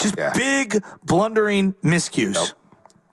Just big, blundering miscues. Nope.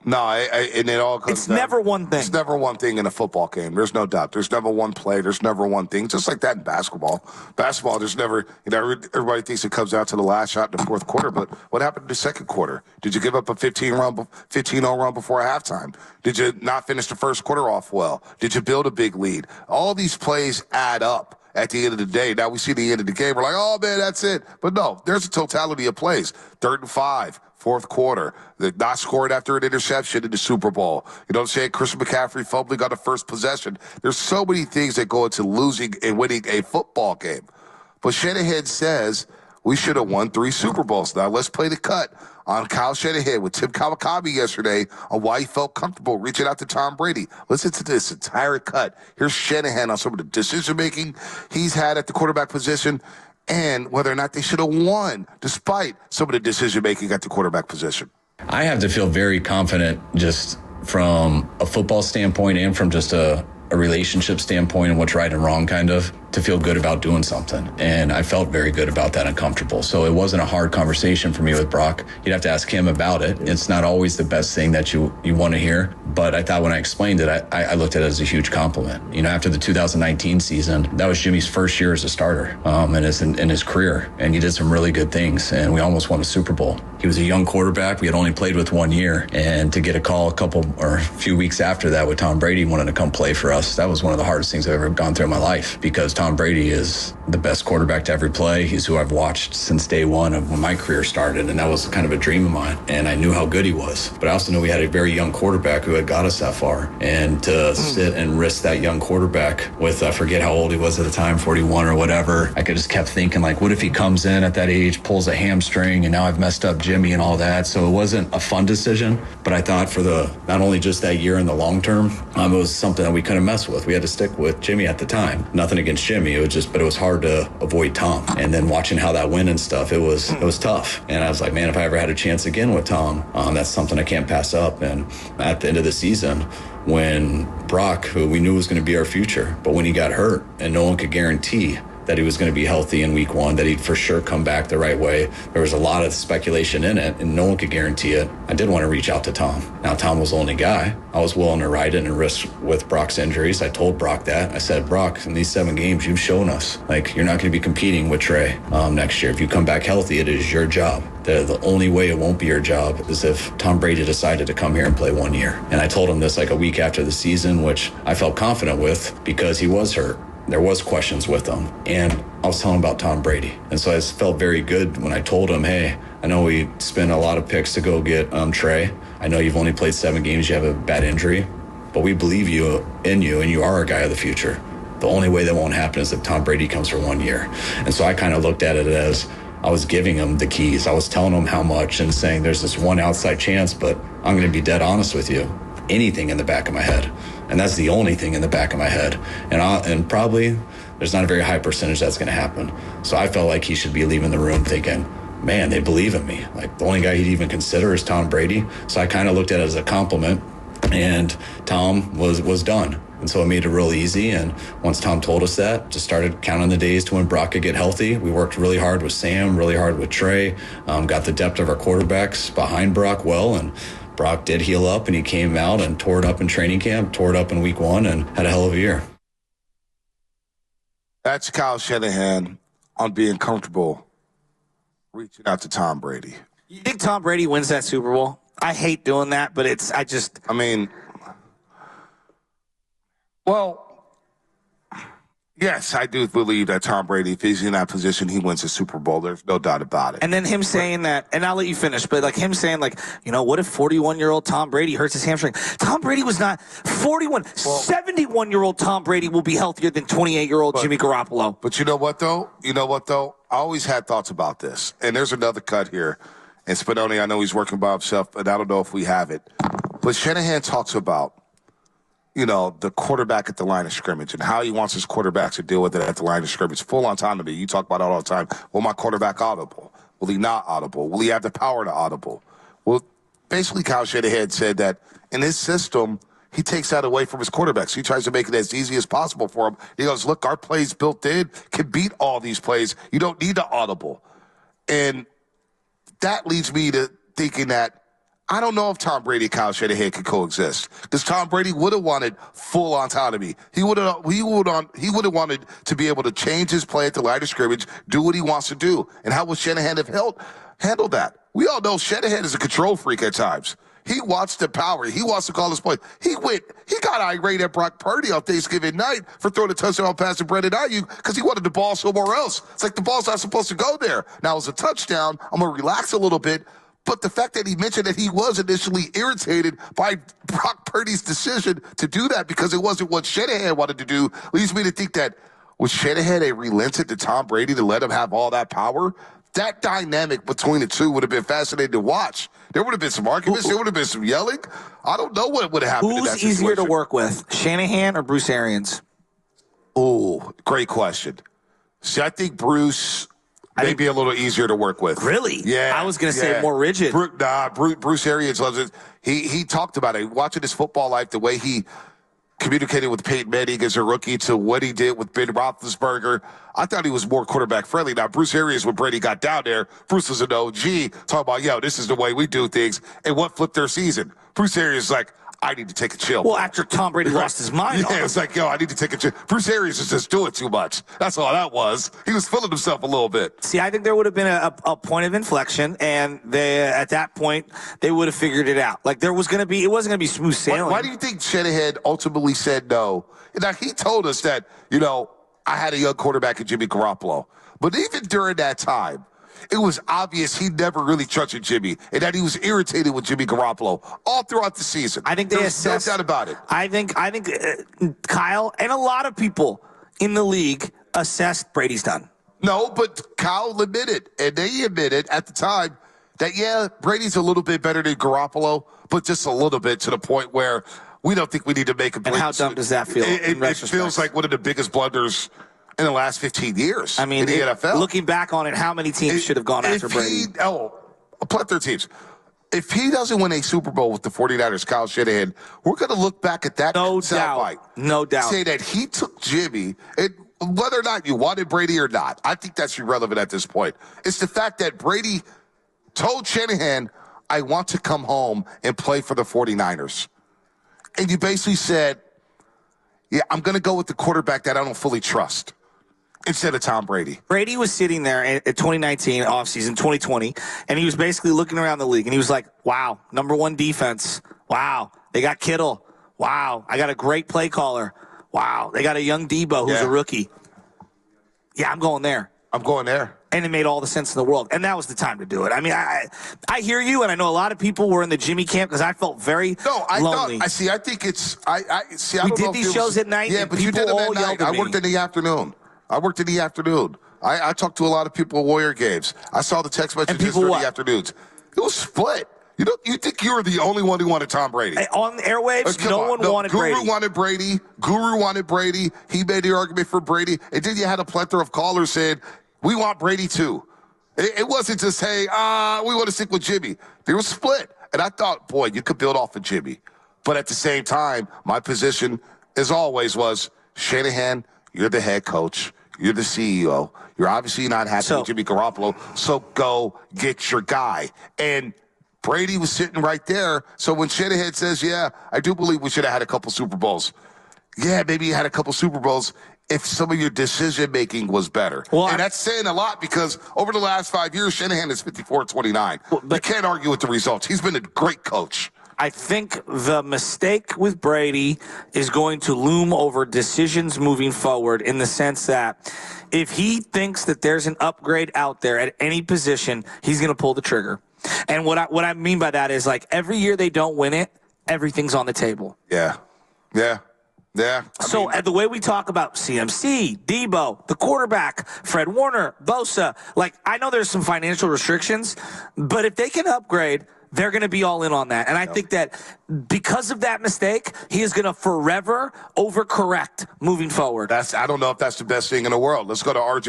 No, and it all comes It's down. never one thing. It's never one thing in a football game. There's no doubt. There's never one play. There's never one thing. Just like that in basketball. Basketball, there's never, everybody thinks it comes down to the last shot in the fourth quarter, but what happened in the second quarter? Did you give up a 15-0 run before halftime? Did you not finish the first quarter off well? Did you build a big lead? All these plays add up at the end of the day. Now we see the end of the game. We're like, oh, man, that's it. But no, there's a totality of plays. 3rd and 5. Fourth quarter, not scored after an interception in the Super Bowl. You know what I'm saying? Christian McCaffrey fumbling on the first possession. There's so many things that go into losing and winning a football game. But Shanahan says we should have won 3 Super Bowls. Now let's play the cut on Kyle Shanahan with Tim Kawakami yesterday on why he felt comfortable reaching out to Tom Brady. Listen to this entire cut. Here's Shanahan on some of the decision-making he's had at the quarterback position and whether or not they should have won despite some of the decision-making at the quarterback position. I have to feel very confident just from a football standpoint and from just a relationship standpoint and what's right and wrong kind of, to feel good about doing something. And I felt very good about that and comfortable. So it wasn't a hard conversation for me with Brock. You'd have to ask him about it. It's not always the best thing that you want to hear. But I thought when I explained it, I looked at it as a huge compliment. You know, after the 2019 season, that was Jimmy's first year as a starter in his career. And he did some really good things. And we almost won a Super Bowl. He was a young quarterback. We had only played with 1 year. And to get a call a few weeks after that with Tom Brady wanting to come play for us, that was one of the hardest things I've ever gone through in my life, because Tom Brady is the best quarterback to ever play. He's who I've watched since day one of when my career started, and that was kind of a dream of mine. And I knew how good he was. But I also knew we had a very young quarterback who had got us that far. And to sit and risk that young quarterback with, I forget how old he was at the time, 41 or whatever, I just kept thinking, like, what if he comes in at that age, pulls a hamstring, and now I've messed up Jimmy and all that. So it wasn't a fun decision, but I thought for not only just that year in the long term, it was something that we couldn't mess with. We had to stick with Jimmy at the time. Nothing against Jimmy, but it was hard to avoid Tom. And then watching how that went and stuff, it was tough. And I was like, man, if I ever had a chance again with Tom, that's something I can't pass up. And at the end of the season, when Brock, who we knew was going to be our future, but when he got hurt and no one could guarantee that he was going to be healthy in week 1, that he'd for sure come back the right way. There was a lot of speculation in it, and no one could guarantee it. I did want to reach out to Tom. Now, Tom was the only guy. I was willing to ride it and risk with Brock's injuries. I told Brock that. I said, Brock, in these 7 games, you've shown us, like, you're not going to be competing with Trey next year. If you come back healthy, it is your job. The only way it won't be your job is if Tom Brady decided to come here and play 1 year. And I told him this like a week after the season, which I felt confident with because he was hurt. There was questions with him, and I was telling him about Tom Brady. And so I felt very good when I told him, hey, I know we spent a lot of picks to go get Trey. I know you've only played 7 games, you have a bad injury, but we believe in you, and you are a guy of the future. The only way that won't happen is if Tom Brady comes for 1 year. And so I kind of looked at it as I was giving him the keys. I was telling him how much and saying there's this one outside chance, but I'm going to be dead honest with you. Anything in the back of my head. And that's the only thing in the back of my head. And probably there's not a very high percentage that's going to happen. So I felt like he should be leaving the room thinking, man, they believe in me. Like, the only guy he'd even consider is Tom Brady. So I kind of looked at it as a compliment. And Tom was done. And so it made it real easy. And once Tom told us that, just started counting the days to when Brock could get healthy. We worked really hard with Sam, really hard with Trey, got the depth of our quarterbacks behind Brock well. And Brock did heal up, and he came out and tore it up in training camp, tore it up in week 1, and had a hell of a year. That's Kyle Shanahan on being comfortable reaching out to Tom Brady. You think Tom Brady wins that Super Bowl? I hate doing that, but yes, I do believe that Tom Brady, if he's in that position, he wins the Super Bowl. There's no doubt about it. And then him saying that, and I'll let you finish, but like him saying, like, you know, what if 41-year-old Tom Brady hurts his hamstring? Tom Brady was not 41. 71-year-old Tom Brady will be healthier than 28-year-old Jimmy Garoppolo. But you know what, though? I always had thoughts about this. And there's another cut here. And Spinoni, I know he's working by himself, but I don't know if we have it. But Shanahan talks about, the quarterback at the line of scrimmage and how he wants his quarterbacks to deal with it at the line of scrimmage. Full autonomy. You talk about it all the time. Will my quarterback audible? Will he not audible? Will he have the power to audible? Well, basically, Kyle Shanahan said that in his system, he takes that away from his quarterbacks. He tries to make it as easy as possible for him. He goes, look, our plays built in can beat all these plays. You don't need to audible. And that leads me to thinking that I don't know if Tom Brady and Kyle Shanahan could coexist, because Tom Brady would have wanted full autonomy. He would have wanted to be able to change his play at the line of scrimmage, do what he wants to do. And how would Shanahan have handled that? We all know Shanahan is a control freak at times. He wants the power. He wants to call his play. He got irate at Brock Purdy on Thanksgiving night for throwing a touchdown pass to Brandon Ayuk because he wanted the ball somewhere else. It's like the ball's not supposed to go there. Now, it's a touchdown. I'm going to relax a little bit. But the fact that he mentioned that he was initially irritated by Brock Purdy's decision to do that because it wasn't what Shanahan wanted to do leads me to think that was Shanahan relented to Tom Brady to let him have all that power? That dynamic between the two would have been fascinating to watch. There would have been some arguments. There would have been some yelling. I don't know what would have happened in that situation. Who's easier to work with, Shanahan or Bruce Arians? Oh, great question. See, I think Bruce may be a little easier to work with. Really? Yeah. I was going to say more rigid. Bruce Arians loves it. He talked about it. Watching his football life, the way he communicated with Peyton Manning as a rookie to what he did with Ben Roethlisberger. I thought he was more quarterback friendly. Now, Bruce Arians, when Brady got down there, Bruce was an OG, talking about, yo, this is the way we do things. And what flipped their season? Bruce Arians is like, I need to take a chill. Well, after Tom Brady lost his mind on him. It's like, yo, I need to take a chill. Bruce Arians is just doing too much. That's all that was. He was feeling himself a little bit. See, I think there would have been a point of inflection, and at that point, they would have figured it out. Like, it wasn't going to be smooth sailing. Why do you think Shanahan ultimately said no? Now, he told us that, I had a young quarterback in Jimmy Garoppolo. But even during that time, it was obvious he never really trusted Jimmy and that he was irritated with Jimmy Garoppolo all throughout the season. I think There's no doubt about it. I think Kyle and a lot of people in the league assessed Brady's done. No, but Kyle admitted, and they admitted at the time that, yeah, Brady's a little bit better than Garoppolo, but just a little bit to the point where we don't think we need to make a break. And how dumb does that feel? It feels like one of the biggest blunders in the last 15 years in the NFL. Looking back on it, how many teams should have gone after Brady? A plethora of teams. If he doesn't win a Super Bowl with the 49ers, Kyle Shanahan, we're going to look back at that soundbite. No doubt. Say that he took Jimmy, and whether or not you wanted Brady or not, I think that's irrelevant at this point. It's the fact that Brady told Shanahan, I want to come home and play for the 49ers. And you basically said, yeah, I'm going to go with the quarterback that I don't fully trust instead of Tom Brady. Brady was sitting there at 2019 offseason, 2020, and he was basically looking around the league, and he was like, wow, #1 defense. Wow, they got Kittle. Wow, I got a great play caller. Wow, they got a young Debo who's a rookie. Yeah, I'm going there. I'm going there. And it made all the sense in the world. And that was the time to do it. I mean, I hear you, and I know a lot of people were in the Jimmy camp because I felt very lonely. I think it's – we did these shows at night. Yeah, but you did them at night. I worked in the afternoon. I talked to a lot of people at Warrior games. I saw the text messages during the afternoons. It was split. You think you were the only one who wanted Tom Brady? On the airwaves, no one wanted Brady. Guru wanted Brady. He made the argument for Brady. And then you had a plethora of callers saying, we want Brady too. It wasn't just, hey, we want to stick with Jimmy. They were split. And I thought, boy, you could build off of Jimmy. But at the same time, my position, as always, was, Shanahan, you're the head coach. You're the CEO. You're obviously not happy with Jimmy Garoppolo. So go get your guy. And Brady was sitting right there. So when Shanahan says, yeah, I do believe we should have had a couple Super Bowls. Yeah, maybe you had a couple Super Bowls if some of your decision-making was better. And that's saying a lot because over the last 5 years, Shanahan is 54-29. You can't argue with the results. He's been a great coach. I think the mistake with Brady is going to loom over decisions moving forward in the sense that if he thinks that there's an upgrade out there at any position, he's going to pull the trigger. And what I mean by that is, like, every year they don't win it, everything's on the table. Yeah. So the way we talk about CMC, Debo, the quarterback, Fred Warner, Bosa, like, I know there's some financial restrictions, but if they can upgrade, they're going to be all in on that. And I think that because of that mistake, he is going to forever overcorrect moving forward. I don't know if that's the best thing in the world. Let's go to RJ.